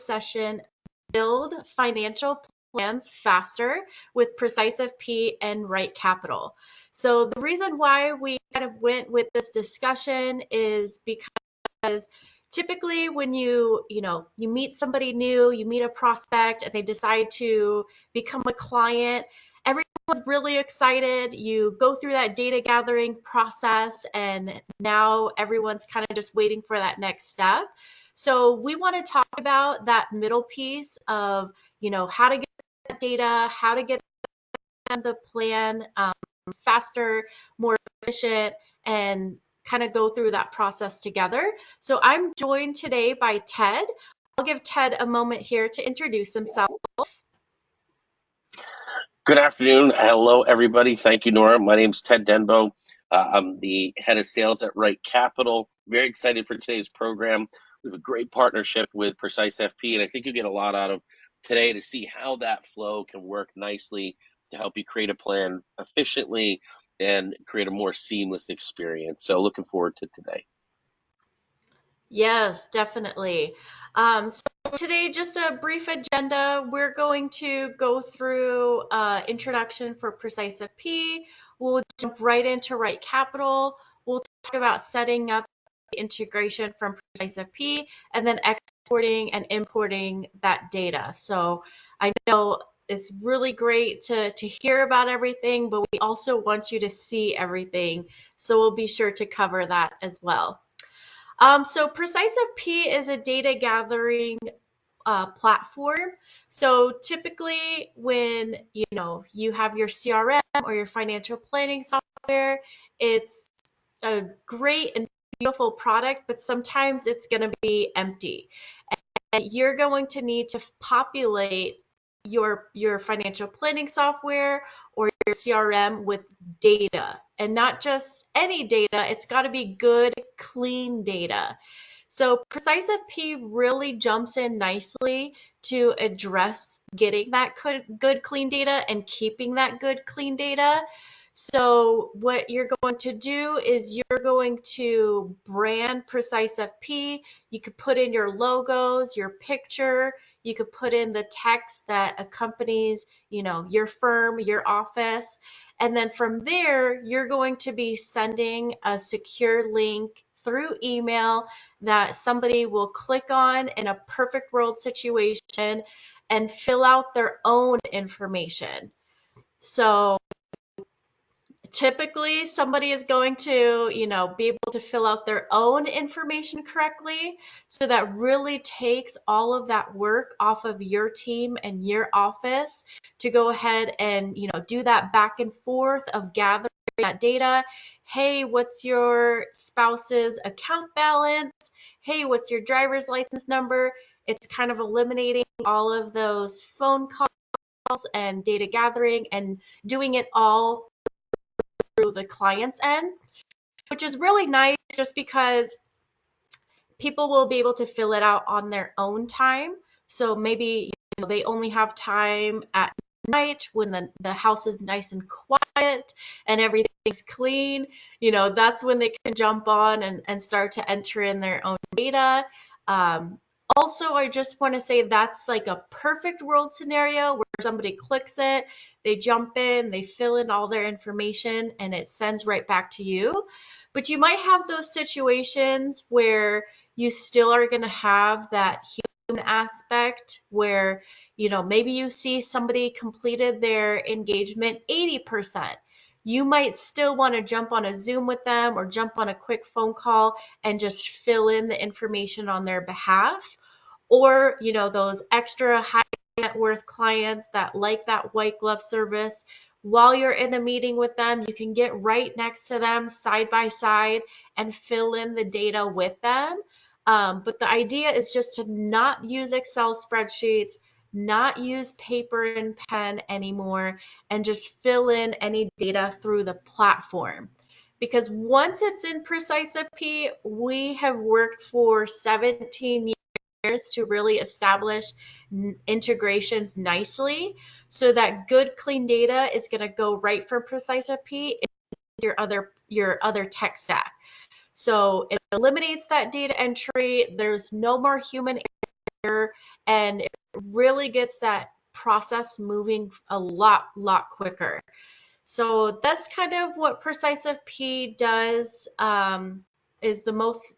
session, Build Financial Plans Faster with PreciseFP and RightCapital. So the reason why we kind of went with this discussion is because typically when you meet somebody new, you meet a prospect and they decide to become a client, everyone's really excited. You go through that data gathering process and now everyone's kind of just waiting for that next step. So we want to talk about that middle piece of, how to get that data, how to get the plan faster, more efficient, and kind of go through that process together. So I'm joined today by Ted. I'll give Ted a moment here to introduce himself. Good afternoon. Hello, everybody. Thank you, Nora. My name is Ted Denbo. I'm the head of sales at RightCapital. Very excited for today's program. We have a great partnership with PreciseFP, and I think you'll get a lot out of today to see how that flow can work nicely to help you create a plan efficiently and create a more seamless experience. So looking forward to today. Yes, definitely. So today, just a brief agenda. We're going to go through introduction for PreciseFP. We'll jump right into RightCapital. We'll talk about setting up the integration from PreciseFP and then exporting and importing that data. So I know it's really great to hear about everything, but we also want you to see everything. So we'll be sure to cover that as well. So PreciseFP is a data gathering platform. So typically when you have your CRM or your financial planning software, it's a great and beautiful product, but sometimes it's going to be empty. And you're going to need to populate your financial planning software or your CRM with data, and not just any data. It's got to be good, clean data. So PreciseFP really jumps in nicely to address getting that good, clean data and keeping that good, clean data. So what you're going to do is you're going to brand PreciseFP. You could put in your logos, your picture. You could put in the text that accompanies, your firm, your office. And then from there, you're going to be sending a secure link through email that somebody will click on in a perfect world situation and fill out their own information. So typically somebody is going to, be able to fill out their own information correctly. So that really takes all of that work off of your team and your office to go ahead and, do that back and forth of gathering that data. Hey, what's your spouse's account balance? Hey, what's your driver's license number? It's kind of eliminating all of those phone calls and data gathering and doing it all through the client's end, which is really nice just because people will be able to fill it out on their own time. So maybe they only have time at night when the house is nice and quiet and everything's clean. That's when they can jump on and start to enter in their own data. Also, I just want to say that's like a perfect world scenario where somebody clicks it, they jump in, they fill in all their information, and it sends right back to you. But you might have those situations where you still are going to have that human aspect where, maybe you see somebody completed their engagement 80%. You might still want to jump on a Zoom with them or jump on a quick phone call and just fill in the information on their behalf. Or, those extra high net worth clients that like that white glove service. While you're in a meeting with them, you can get right next to them side by side and fill in the data with them. But the idea is just to not use Excel spreadsheets, not use paper and pen anymore, and just fill in any data through the platform. Because once it's in PreciseFP, we have worked for 17 years to really establish integrations nicely so that good clean data is going to go right from PreciseFP into your other tech stack. So it eliminates that data entry. There's no more human and it really gets that process moving a lot quicker. So that's kind of what PreciseFP does. Is the most,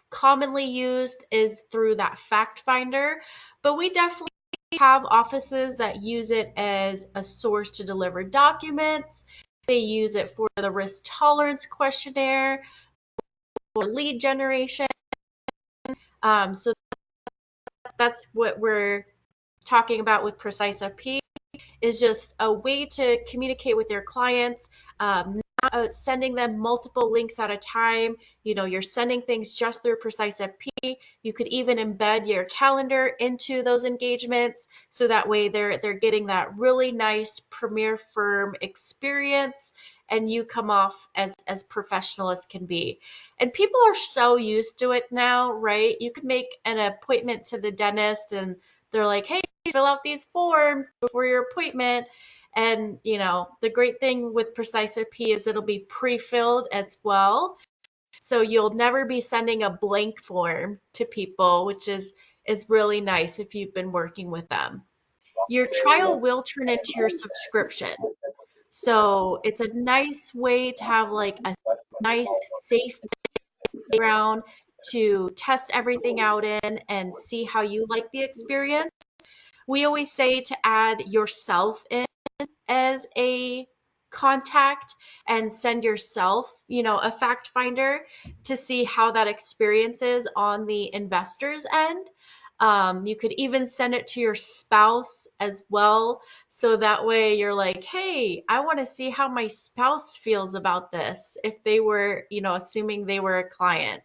commonly used is through that fact finder, but we definitely have offices that use it as a source to deliver documents. They use it for the risk tolerance questionnaire, for lead generation. So that's what we're talking about with PreciseFP, is just a way to communicate with your clients, not sending them multiple links at a time. You're sending things just through PreciseFP. You could even embed your calendar into those engagements, so that way they're getting that really nice premier firm experience, and you come off as professional as can be. And people are so used to it now, right? You could make an appointment to the dentist and they're like, hey, fill out these forms before your appointment. And, the great thing with PreciseFP is it'll be pre-filled as well. So you'll never be sending a blank form to people, which is really nice if you've been working with them. Your trial will turn into your subscription. So it's a nice way to have like a nice, safe ground to test everything out in and see how you like the experience. We always say to add yourself in as a contact and send yourself, a fact finder to see how that experience is on the investor's end. You could even send it to your spouse as well. So that way you're like, hey, I want to see how my spouse feels about this if they were, assuming they were a client.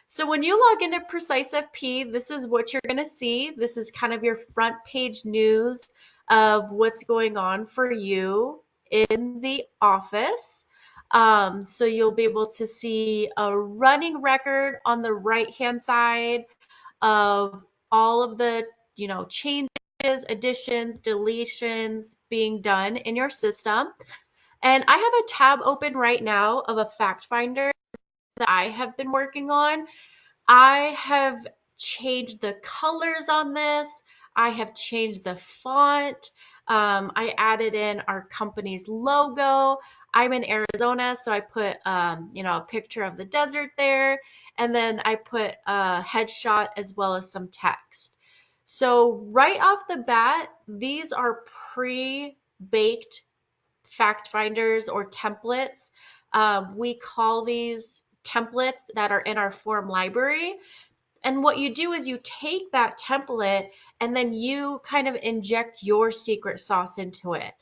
So when you log into PreciseFP, this is what you're going to see. This is kind of your front page news of what's going on for you in the office. So you'll be able to see a running record on the right-hand side of all of the, changes, additions, deletions being done in your system. And I have a tab open right now of a fact finder that I have been working on. I have changed the colors on this. I have changed the font. I added in our company's logo. I'm in Arizona, so I put, a picture of the desert there. And then I put a headshot as well as some text. So right off the bat, these are pre-baked fact finders or templates. We call these templates that are in our form library. And what you do is you take that template and then you kind of inject your secret sauce into it.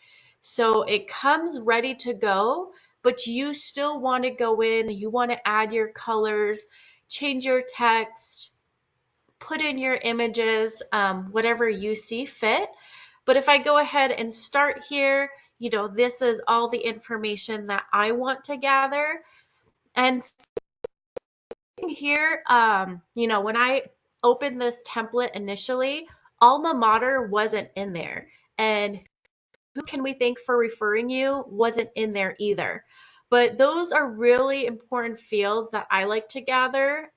So it comes ready to go, but you still want to go in, you want to add your colors, change your text, put in your images, whatever you see fit. But if I go ahead and start here, this is all the information that I want to gather. And here, when I opened this template initially, alma mater wasn't in there. And who can we thank for referring you wasn't in there either. But those are really important fields that I like to gather,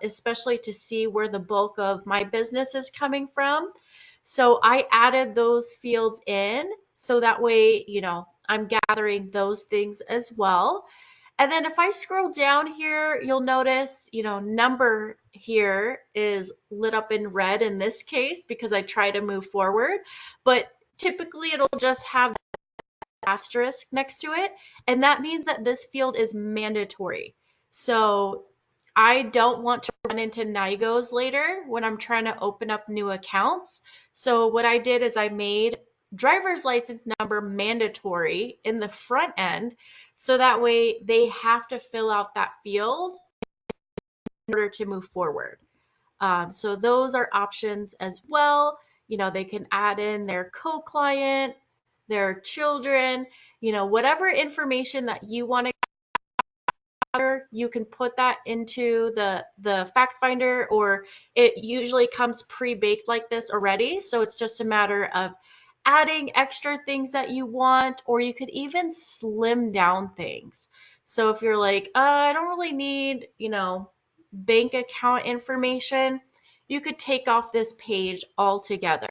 especially to see where the bulk of my business is coming from. So I added those fields in so that way, I'm gathering those things as well. And then if I scroll down here, you'll notice, number here is lit up in red in this case because I try to move forward. But typically it'll just have asterisk next to it, and that means that this field is mandatory. So I don't want to run into NIGOs later when I'm trying to open up new accounts. So what I did is I made driver's license number mandatory in the front end, so that way they have to fill out that field in order to move forward. So those are options as well. They can add in their co-client, their children, whatever information that you want to gather, you can put that into the fact finder, or it usually comes pre-baked like this already. So it's just a matter of adding extra things that you want, or you could even slim down things. So if you're like, I don't really need, bank account information, you could take off this page altogether.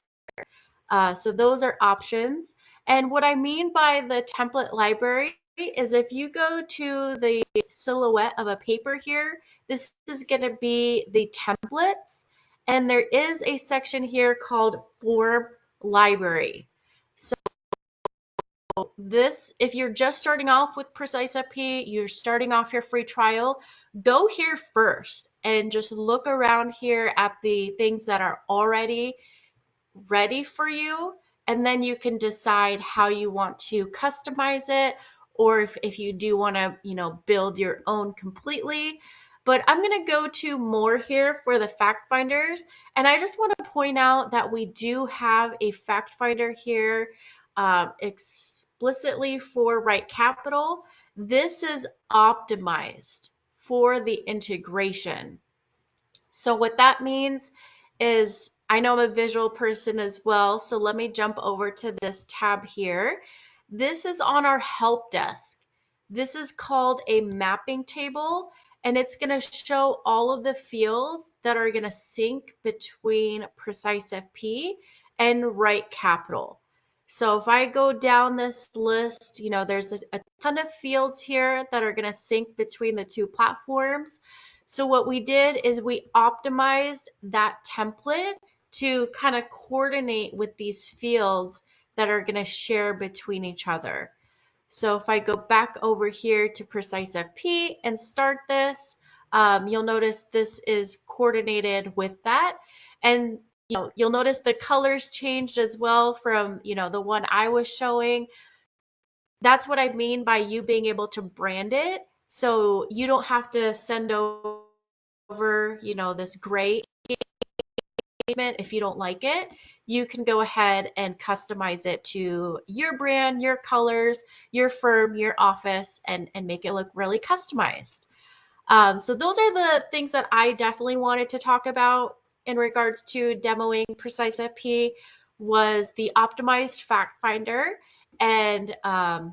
So those are options. And what I mean by the template library is if you go to the silhouette of a paper here, this is going to be the templates. And there is a section here called form library. So this, if you're just starting off with PreciseFP, you're starting off your free trial, go here first and just look around here at the things that are already ready for you, and then you can decide how you want to customize it, or if you do want to build your own completely. But I'm going to go to more here for the fact finders, and I just want to point out that we do have a fact finder here explicitly for RightCapital. This is optimized for the integration. So what that means is, I know I'm a visual person as well, so let me jump over to this tab here. This is on our help desk. This is called a mapping table, and it's going to show all of the fields that are going to sync between PreciseFP and RightCapital. So if I go down this list, there's a ton of fields here that are going to sync between the two platforms. So what we did is we optimized that template to kind of coordinate with these fields that are going to share between each other. So if I go back over here to PreciseFP and start this, you'll notice this is coordinated with that. And you'll notice the colors changed as well from the one I was showing. That's what I mean by you being able to brand it. So you don't have to send over, this gray engagement if you don't like it. You can go ahead and customize it to your brand, your colors, your firm, your office, and make it look really customized. So those are the things that I definitely wanted to talk about in regards to demoing PreciseFP, was the optimized fact finder and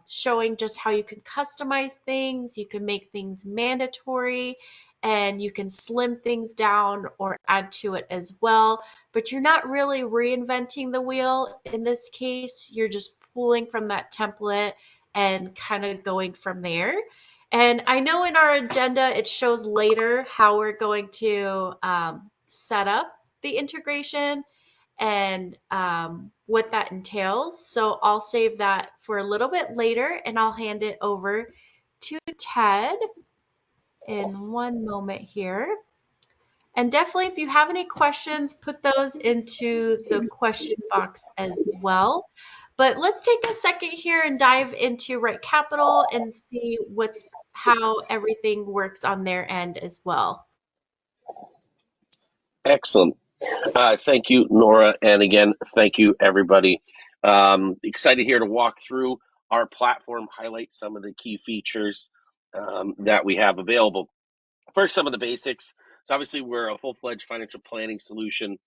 showing just how you can customize things, you can make things mandatory, and you can slim things down or add to it as well. But you're not really reinventing the wheel in this case. You're just pulling from that template and kind of going from there. And I know in our agenda, it shows later how we're going to set up the integration and what that entails. So I'll save that for a little bit later, and I'll hand it over to Ted in one moment here. And definitely, if you have any questions, put those into the question box as well. But let's take a second here and dive into RightCapital and see how everything works on their end as well. Excellent. Thank you, Nora. And again, thank you, everybody. Excited here to walk through our platform, highlight some of the key features that we have available. First, some of the basics. So obviously, we're a full-fledged financial planning solution.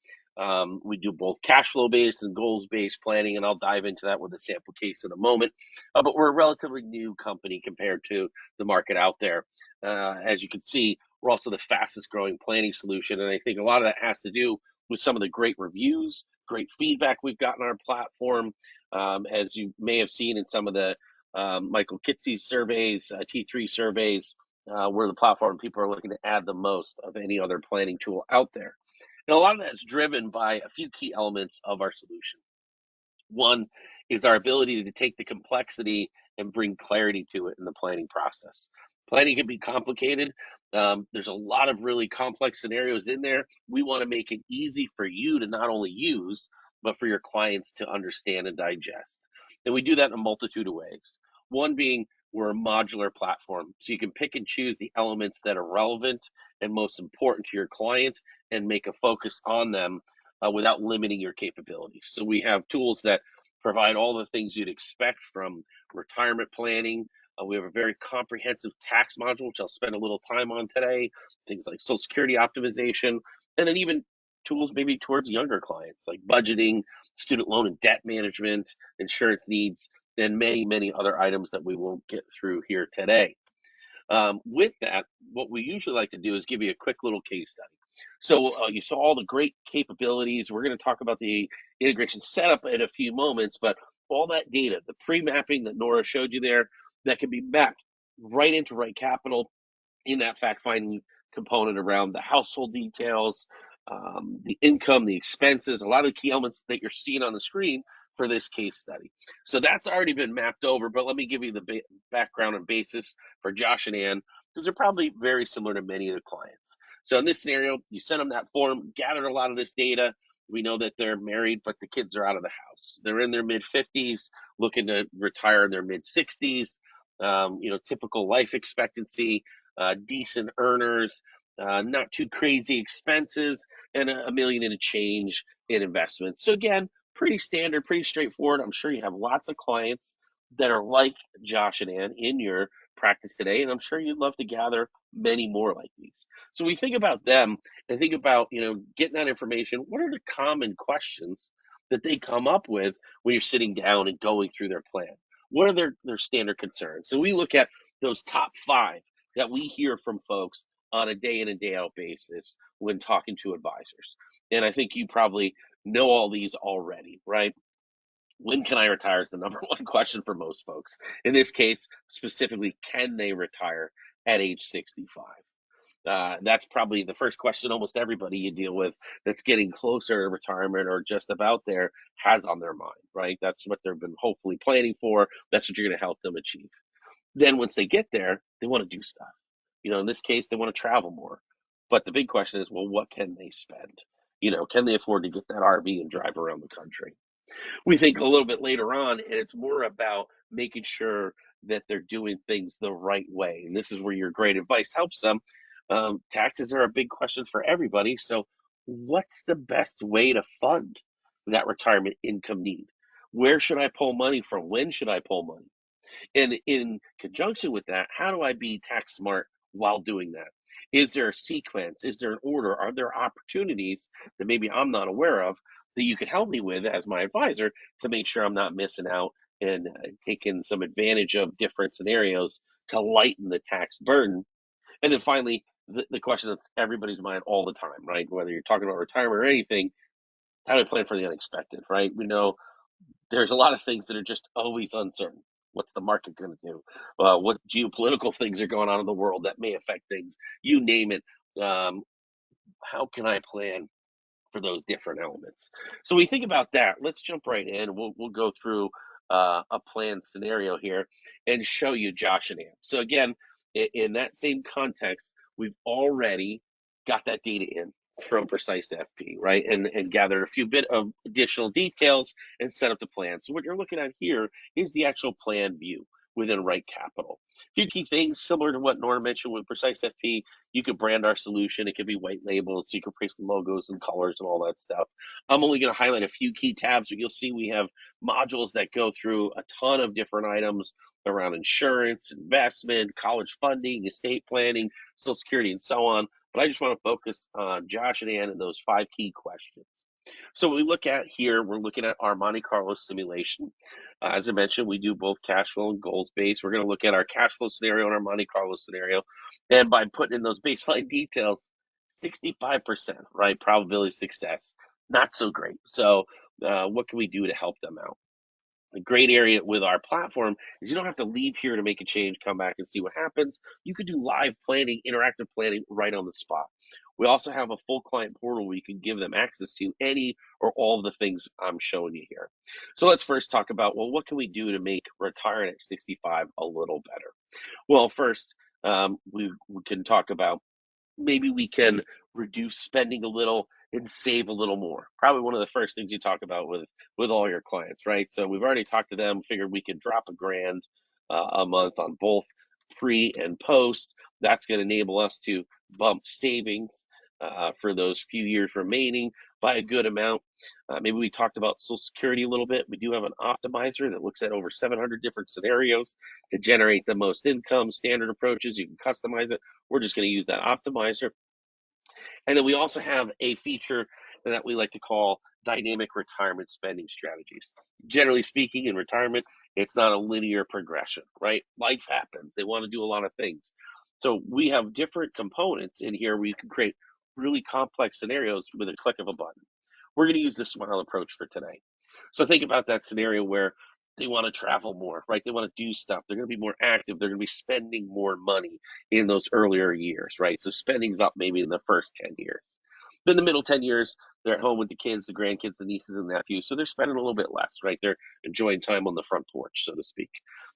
We do both cash flow-based and goals-based planning, and I'll dive into that with a sample case in a moment. But we're a relatively new company compared to the market out there. As you can see, we're also the fastest growing planning solution, and I think a lot of that has to do with some of the great reviews, great feedback we've gotten on our platform. As you may have seen in some of the Michael Kitcey's surveys, T3 surveys, we're the platform people are looking to add the most of any other planning tool out there. And a lot of that is driven by a few key elements of our solution. One is our ability to take the complexity and bring clarity to it in the planning process. Planning can be complicated. There's a lot of really complex scenarios in there. We want to make it easy for you to not only use, but for your clients to understand and digest. And we do that in a multitude of ways. One being, we're a modular platform, so you can pick and choose the elements that are relevant and most important to your client and make a focus on them without limiting your capabilities. So we have tools that provide all the things you'd expect from retirement planning. We have a very comprehensive tax module, which I'll spend a little time on today, things like Social Security optimization, and then even tools maybe towards younger clients like budgeting, student loan and debt management, insurance needs, and many, many other items that we won't get through here today. With that, what we usually like to do is give you a quick little case study. So you saw all the great capabilities. We're going to talk about the integration setup in a few moments, but all that data, the pre-mapping that Nora showed you there, that can be mapped right into RightCapital in that fact-finding component around the household details, the income, the expenses, a lot of the key elements that you're seeing on the screen for this case study. So that's already been mapped over, but let me give you the background and basis for Josh and Ann, because they're probably very similar to many of the clients. So in this scenario, you sent them that form, gathered a lot of this data. We know that they're married, but the kids are out of the house. They're in their mid-50s, looking to retire in their mid-60s, typical life expectancy, decent earners, not too crazy expenses, and a million and a change in investments. So again, pretty standard, pretty straightforward. I'm sure you have lots of clients that are like Josh and Ann in your practice today, and I'm sure you'd love to gather many more like these. So we think about them and think about, getting that information. What are the common questions that they come up with when you're sitting down and going through their plan? What are their standard concerns? So we look at those top 5 that we hear from folks on a day in and day out basis when talking to advisors. And I think you probably know all these already, right? When can I retire is the number one question for most folks. In this case, specifically, can they retire at age 65? That's probably the first question almost everybody you deal with that's getting closer to retirement or just about there has on their mind, right? That's what they've been hopefully planning for. That's what you're going to help them achieve. Then once they get there, they want to do stuff. In this case, they want to travel more. But the big question is, well, what can they spend? Can they afford to get that RV and drive around the country? We think a little bit later on, and it's more about making sure that they're doing things the right way. And this is where your great advice helps them. Taxes are a big question for everybody. So what's the best way to fund that retirement income need? Where should I pull money from? When should I pull money? And in conjunction with that, how do I be tax smart while doing that? Is there a sequence? Is there an order? Are there opportunities that maybe I'm not aware of that you could help me with as my advisor to make sure I'm not missing out and taking some advantage of different scenarios to lighten the tax burden? And then finally, the question that's everybody's mind all the time, right? Whether you're talking about retirement or anything, how do I plan for the unexpected, right? We know there's a lot of things that are just always uncertain. What's the market going to do? What geopolitical things are going on in the world that may affect things? You name it. How can I plan for those different elements? So we think about that. Let's jump right in. We'll go through a planned scenario here and show you Josh and Ann. So again, in that same context, we've already got that data in from PreciseFP, right? And gathered a few bit of additional details and set up the plan. So what you're looking at here is the actual plan view within RightCapital. A few key things similar to what Nora mentioned with PreciseFP. You could brand our solution. It could be white labeled, so you can place logos and colors and all that stuff. I'm only going to highlight a few key tabs, but you'll see we have modules that go through a ton of different items around insurance, investment, college funding, estate planning, Social Security, and so on. But I just want to focus on Josh and Ann and those 5 key questions. So what we look at here, we're looking at our Monte Carlo simulation. As I mentioned, we do both cash flow and goals based. We're going to look at our cash flow scenario and our Monte Carlo scenario. And by putting in those baseline details, 65%, right? Probability of success, not so great. So what can we do to help them out? The great area with our platform is you don't have to leave here to make a change, come back and see what happens. You could do live planning, interactive planning right on the spot. We also have a full client portal where you can give them access to any or all of the things I'm showing you here. So let's first talk about, well, what can we do to make retiring at 65 a little better? Well, first, we can talk about maybe we can reduce spending a little and save a little more. Probably one of the first things you talk about with all your clients, right? So we've already talked to them, figured we could drop $1,000 a month on both pre and post. That's going to enable us to bump savings for those few years remaining by a good amount. Maybe we talked about Social Security a little bit. We do have an optimizer that looks at over 700 different scenarios to generate the most income, standard approaches. You can customize it. We're just going to use that optimizer. And then we also have a feature that we like to call dynamic retirement spending strategies. Generally speaking, in retirement, it's not a linear progression, right? Life happens. They want to do a lot of things. So we have different components in here where you can create really complex scenarios with a click of a button. We're going to use the smile approach for today. So think about that scenario where they want to travel more, right? They want to do stuff. They're going to be more active. They're going to be spending more money in those earlier years, right? So spending's up maybe in the first 10 years. Then the middle 10 years, they're at home with the kids, the grandkids, the nieces and nephews. So they're spending a little bit less, right? They're enjoying time on the front porch, so to speak.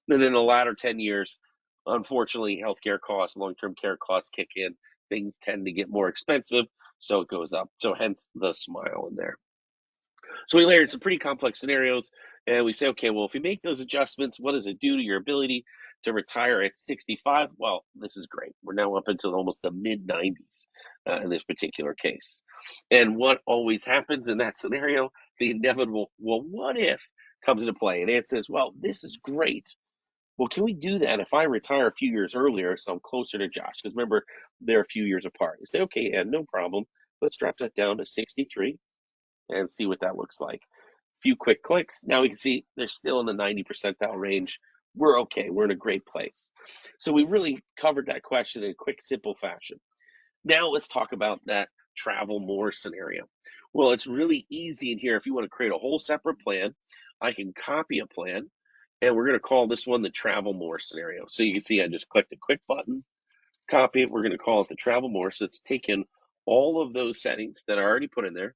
And then the latter 10 years, unfortunately, healthcare costs, long-term care costs kick in. Things tend to get more expensive, so it goes up. So hence the smile in there. So we layered some pretty complex scenarios and we say, okay, well, if we make those adjustments, what does it do to your ability to retire at 65? Well, this is great. We're now up until almost the mid 90s in this particular case. And what always happens in that scenario, the inevitable, well, what if comes into play? And it says, well, this is great. Well, can we do that if I retire a few years earlier so I'm closer to Josh? Because remember, they're a few years apart. You say, okay, yeah, no problem. Let's drop that down to 63 and see what that looks like. Few quick clicks. Now we can see they're still in the 90 percentile range. We're okay. We're in a great place. So we really covered that question in a quick, simple fashion. Now let's talk about that travel more scenario. Well, it's really easy in here. If you want to create a whole separate plan, I can copy a plan, and we're going to call this one the travel more scenario. So you can see I just clicked a quick button, copy it. We're going to call it the travel more. So it's taken all of those settings that I already put in there,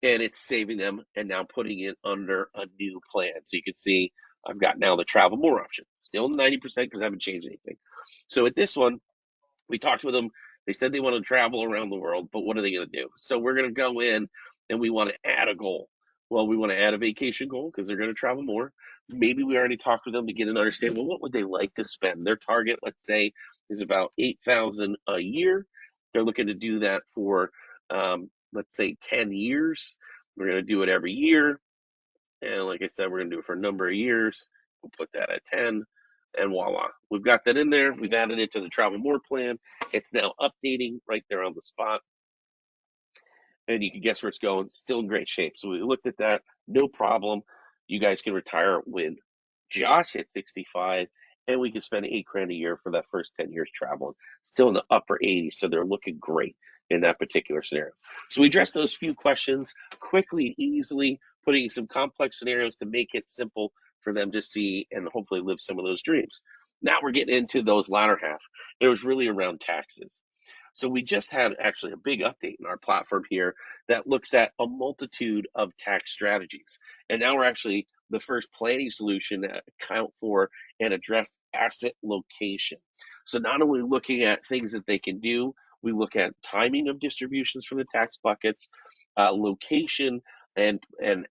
and it's saving them and now putting it under a new plan. So you can see I've got now the travel more option, still 90% because I haven't changed anything. So with this one, we talked with them. They said they want to travel around the world, but what are they going to do? So we're going to go in and we want to add a goal. Well, we want to add a vacation goal because they're going to travel more. Maybe we already talked with them to get an understanding. Well, what would they like to spend? Their target, let's say, is about $8,000 a year. They're looking to do that for, let's say, 10 years. We're going to do it every year. And like I said, we're going to do it for a number of years. We'll put that at 10. And voila, we've got that in there. We've added it to the travel more plan. It's now updating right there on the spot. And you can guess where it's going. Still in great shape. So we looked at that. No problem. You guys can retire with Josh at 65, and we can spend $8,000 a year for that first 10 years traveling. Still in the upper 80s, so they're looking great in that particular scenario. So we addressed those few questions quickly and easily, putting some complex scenarios to make it simple for them to see and hopefully live some of those dreams. Now we're getting into those latter half. It was really around taxes. So we just had actually a big update in our platform here that looks at a multitude of tax strategies. And now we're actually the first planning solution that account for and address asset location. So not only looking at things that they can do, we look at timing of distributions from the tax buckets, location and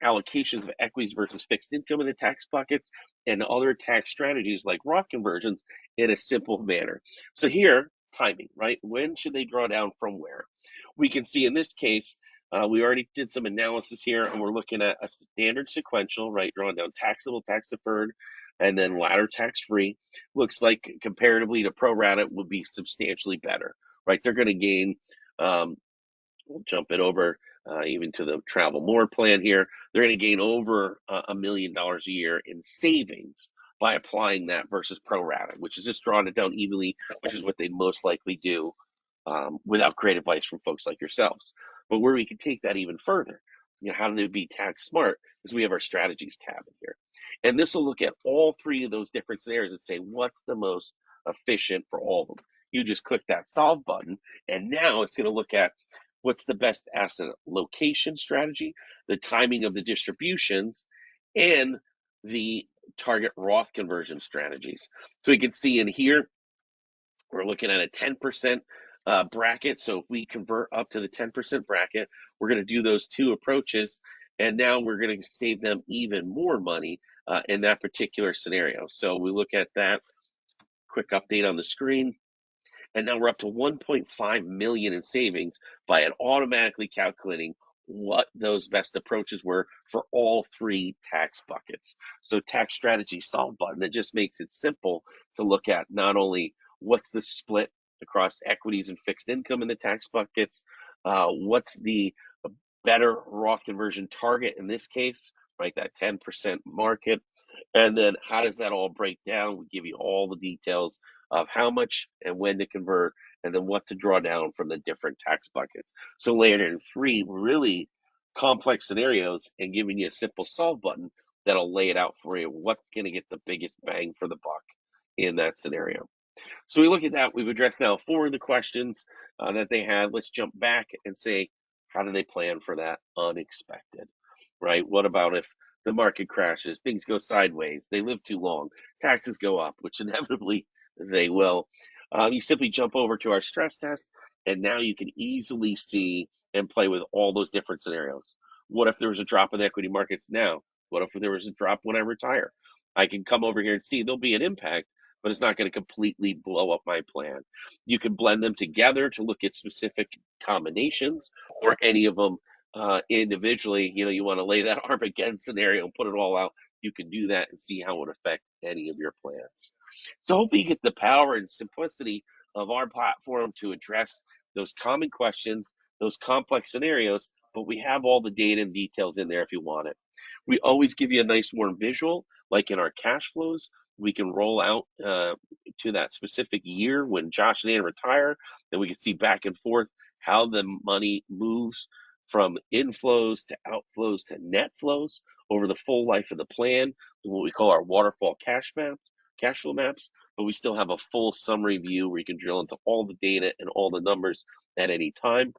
allocations of equities versus fixed income in the tax buckets, and other tax strategies like Roth conversions in a simple manner. So here, timing, right? When should they draw down from where? We can see in this case, we already did some analysis here, and we're looking at a standard sequential, right? Drawing down taxable, tax deferred, and then ladder tax free. Looks like comparatively to pro rata would be substantially better, right? They're going to gain, we'll jump it over even to the travel more plan here. They're going to gain over $1 million a year in savings by applying that versus pro rata, which is just drawing it down evenly, which is what they most likely do without great advice from folks like yourselves. But where we can take that even further, how do they be tax smart, is we have our strategies tab in here. And this will look at all three of those different scenarios and say, what's the most efficient for all of them? You just click that solve button, and now it's going to look at what's the best asset location strategy, the timing of the distributions, and the target Roth conversion strategies. So we can see in here, we're looking at a 10% bracket. So if we convert up to the 10% bracket, we're going to do those two approaches. And now we're going to save them even more money in that particular scenario. So we look at that quick update on the screen. And now we're up to 1.5 million in savings by it automatically calculating what those best approaches were for all three tax buckets. So tax strategy solve button, that just makes it simple to look at not only what's the split across equities and fixed income in the tax buckets, what's the better Roth conversion target in this case, right, that 10% market, and then how does that all break down? We give you all the details of how much and when to convert and then what to draw down from the different tax buckets. So layering in three really complex scenarios and giving you a simple solve button that'll lay it out for you what's going to get the biggest bang for the buck in that scenario. So we look at that. We've addressed now four of the questions that they had. Let's jump back and say, how do they plan for that unexpected, right? What about if the market crashes, things go sideways, they live too long, taxes go up, which inevitably they will. You simply jump over to our stress test, and now you can easily see and play with all those different scenarios. What if there was a drop in the equity markets now? What if there was a drop when I retire? I can come over here and see there'll be an impact, but it's not going to completely blow up my plan. You can blend them together to look at specific combinations or any of them individually. You want to lay that Armageddon scenario and put it all out. You can do that and see how it would affect any of your plans. So hopefully you get the power and simplicity of our platform to address those common questions, those complex scenarios, but we have all the data and details in there if you want it. We always give you a nice warm visual, like in our cash flows. We can roll out to that specific year when Josh and Ann retire, then we can see back and forth how the money moves from inflows to outflows to net flows over the full life of the plan, what we call our waterfall cash flow maps, but we still have a full summary view where you can drill into all the data and all the numbers at any time.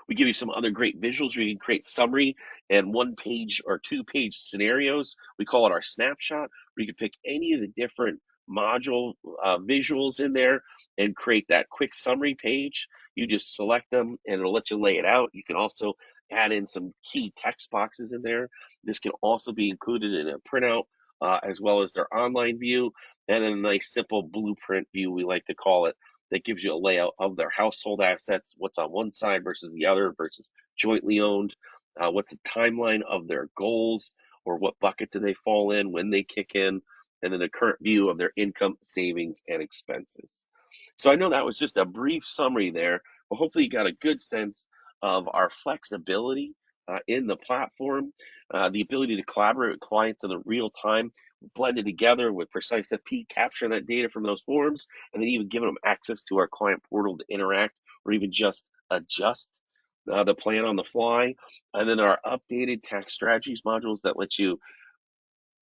We give you some other great visuals where you can create summary and 1 page or 2 page scenarios. We call it our snapshot, where you can pick any of the different module visuals in there and create that quick summary page. You just select them and it'll let you lay it out. You can also add in some key text boxes in there. This can also be included in a printout as well as their online view, and then a nice simple blueprint view, we like to call it, that gives you a layout of their household assets, what's on one side versus the other versus jointly owned, what's the timeline of their goals, or what bucket do they fall in, when they kick in, and then the current view of their income, savings, and expenses. So I know that was just a brief summary there, but hopefully you got a good sense of our flexibility in the platform, the ability to collaborate with clients in the real time, blended together with PreciseFP, capturing that data from those forms, and then even giving them access to our client portal to interact or even just adjust the plan on the fly. And then our updated tax strategies modules that let you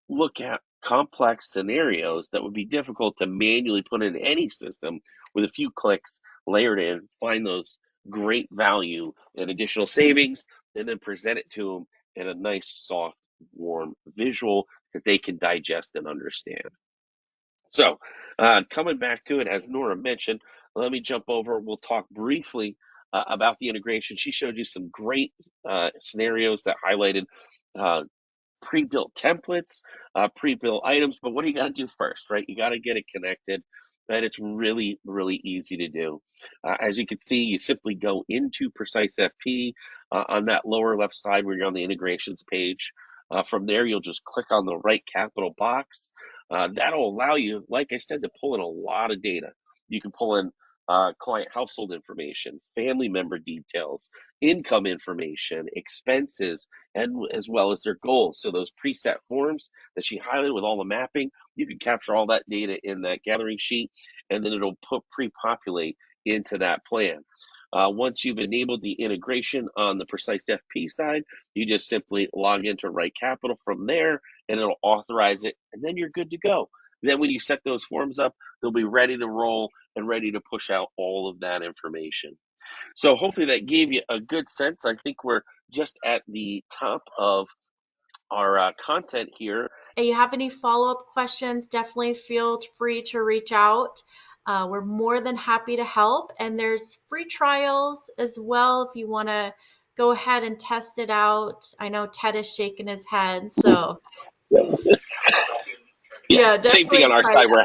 look at complex scenarios that would be difficult to manually put in any system. With a few clicks layered in, find those great value and additional savings, and then present it to them in a nice, soft, warm visual that they can digest and understand. So coming back to it, as Nora mentioned, let me jump over. We'll talk briefly about the integration. She showed you some great scenarios that highlighted pre-built templates, pre-built items, but what do you got to do first, right? You got to get it connected, and it's really, really easy to do. As you can see, you simply go into PreciseFP on that lower left side where you're on the integrations page. From there, you'll just click on the RightCapital box. That'll allow you, like I said, to pull in a lot of data. You can pull in client household information, family member details, income information, expenses, and as well as their goals. So those preset forms that she highlighted with all the mapping, you can capture all that data in that gathering sheet, and then it'll pre-populate into that plan. Once you've enabled the integration on the PreciseFP side, you just simply log into RightCapital from there, and it'll authorize it, and then you're good to go. Then when you set those forms up, they'll be ready to roll and ready to push out all of that information. So hopefully that gave you a good sense. I think we're just at the top of our content here. If you have any follow-up questions, definitely feel free to reach out. We're more than happy to help, and there's free trials as well if you want to go ahead and test it out. I know Ted is shaking his head, so Yeah, yeah, same thing definitely on our try side. that. We're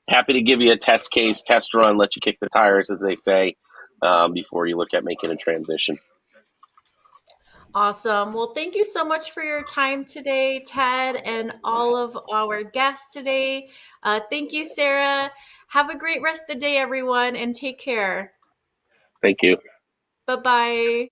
happy to give you a test case, test run, let you kick the tires, as they say, before you look at making a transition. Awesome. Well, thank you so much for your time today, Ted, and all of our guests today. Thank you, Sarah. Have a great rest of the day, everyone, and take care. Thank you. Bye-bye.